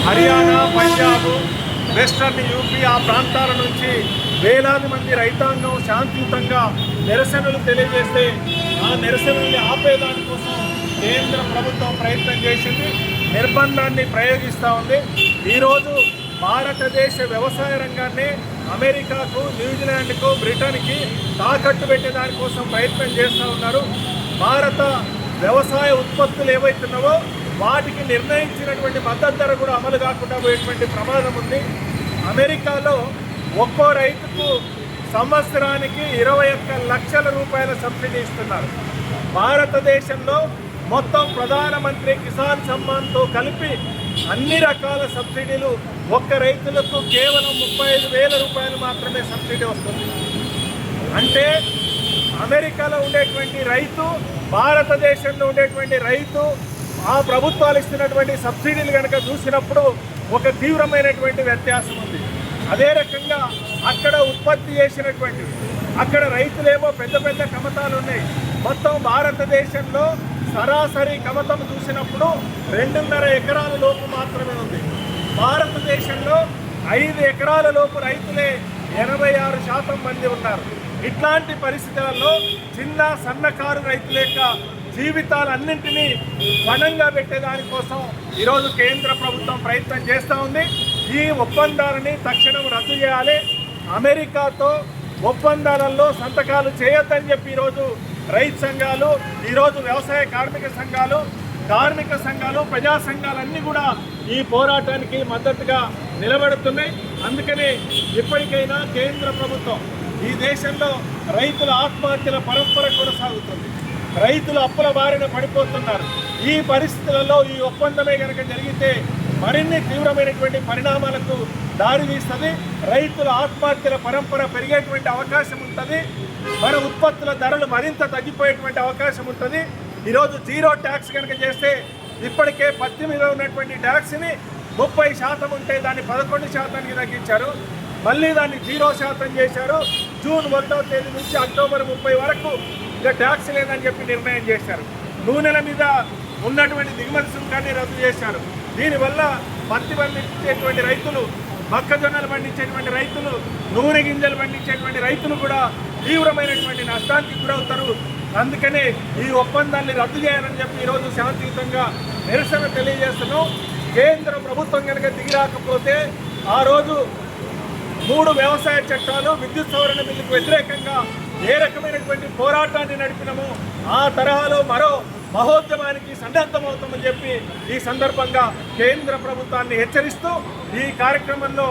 Haryana, Punjab, western UP ఆ ప్రాంతాల నుంచి వేలాది మంది రైతాంగం శాంతియుతంగా నిరసనలు తెలియజేస్తే ఆ నిరసనల్ని ఆపేదానికోసం కేంద్ర ప్రభుత్వం ప్రయత్నం చేసింది, నిర్బంధాన్ని ప్రయోగిస్తూ ఉంది. ఈరోజు భారతదేశ వ్యవసాయ రంగాన్ని అమెరికాకు, న్యూజిలాండ్కు, బ్రిటన్కి తాకట్టు పెట్టే దానికోసం ప్రయత్నం చేస్తూ ఉన్నారు. భారత వ్యవసాయ ఉత్పత్తులు ఏవైతున్నావో వాటికి నిర్ణయించినటువంటి మద్దతు ధర కూడా అమలు కాకుండా పోయేటువంటి ప్రమాదం ఉంది. అమెరికాలో ఒక్కో రైతుకు సంవత్సరానికి 21 లక్షల రూపాయల సబ్సిడీ ఇస్తున్నారు. భారతదేశంలో మొత్తం ప్రధానమంత్రి కిసాన్ సమ్మాన్తో కలిపి అన్ని రకాల సబ్సిడీలు ఒక్క రైతులకు కేవలం 35,000 రూపాయలు మాత్రమే సబ్సిడీ వస్తుంది. అంటే అమెరికాలో ఉండేటువంటి రైతు, భారతదేశంలో ఉండేటువంటి రైతు, ఆ ప్రభుత్వాలు ఇస్తున్నటువంటి సబ్సిడీలు కనుక చూసినప్పుడు ఒక తీవ్రమైనటువంటి వ్యత్యాసం ఉంది. అదే రకంగా అక్కడ ఉత్పత్తి చేసినటువంటి అక్కడ రైతులేమో పెద్ద పెద్ద కమతాలు ఉన్నాయి. మొత్తం భారతదేశంలో సరాసరి కమతం చూసినప్పుడు 2.5 ఎకరాల లోపు మాత్రమే ఉంది. భారతదేశంలో 5 ఎకరాల లోపు రైతులే 86% మంది ఉన్నారు. ఇట్లాంటి పరిస్థితులలో చిన్న సన్నకారు రైతుల యొక్క జీవితాలన్నింటినీ పణంగా పెట్టేదానికోసం ఈరోజు కేంద్ర ప్రభుత్వం ప్రయత్నం చేస్తూ ఉంది. ఈ ఒప్పందాలని తక్షణం రద్దు చేయాలి. అమెరికాతో ఒప్పందాలలో సంతకాలు చేయొద్దని చెప్పి ఈరోజు రైతు సంఘాలు, ఈరోజు వ్యవసాయ కార్మిక సంఘాలు, ప్రజా సంఘాలన్నీ కూడా ఈ పోరాటానికి మద్దతుగా నిలబడుతున్నాయి. అందుకనే ఇప్పటికైనా కేంద్ర ప్రభుత్వం, ఈ దేశంలో రైతుల ఆత్మహత్యల పరంపర కొనసాగుతుంది. రైతులు అప్పుల బారిన పడిపోతున్నారు. ఈ పరిస్థితులలో ఈ ఒప్పందమే కనుక జరిగితే మరిన్ని తీవ్రమైనటువంటి పరిణామాలకు దారితీస్తుంది. రైతుల ఆత్మహత్యల పరంపర పెరిగేటువంటి అవకాశం ఉంటుంది. మన ఉత్పత్తుల ధరలు మరింత తగ్గిపోయేటువంటి అవకాశం ఉంటుంది. ఈరోజు జీరో ట్యాక్స్ కనుక చేస్తే ఇప్పటికే పత్తి మీద ఉన్నటువంటి ట్యాక్స్ని 30% ఉంటే దాన్ని 11%కి తగ్గించారు. మళ్ళీ దాన్ని 0% చేశారు. జూన్ 1వ తేదీ నుంచి అక్టోబర్ 30 వరకు ఇక ట్యాక్స్ లేదని చెప్పి నిర్ణయం చేశారు. నూనెల మీద ఉన్నటువంటి దిగుమతి సుంకాన్ని రద్దు చేశారు. దీనివల్ల పత్తి పండించేటువంటి రైతులు, మొక్కజొన్నలు పండించేటువంటి రైతులు, నూనె గింజలు పండించేటువంటి రైతులు కూడా తీవ్రమైనటువంటి నష్టానికి గురవుతారు. అందుకనే ఈ ఒప్పందాన్ని రద్దు చేయాలని చెప్పి ఈరోజు శాంతియుతంగా నిరసన తెలియజేస్తున్నాం. కేంద్ర ప్రభుత్వం కనుక దిగిరాకపోతే ఆ రోజు 3 వ్యవసాయ చట్టాలు, విద్యుత్ సవరణ బిల్లుకు వ్యతిరేకంగా ఏ రకమైనటువంటి పోరాటాన్ని నడిపినామో ఆ తరహాలో మరో మహోద్యమానికి సన్నద్ధమవుతామని చెప్పి ఈ సందర్భంగా కేంద్ర ప్రభుత్వాన్ని హెచ్చరిస్తూ ఈ కార్యక్రమంలో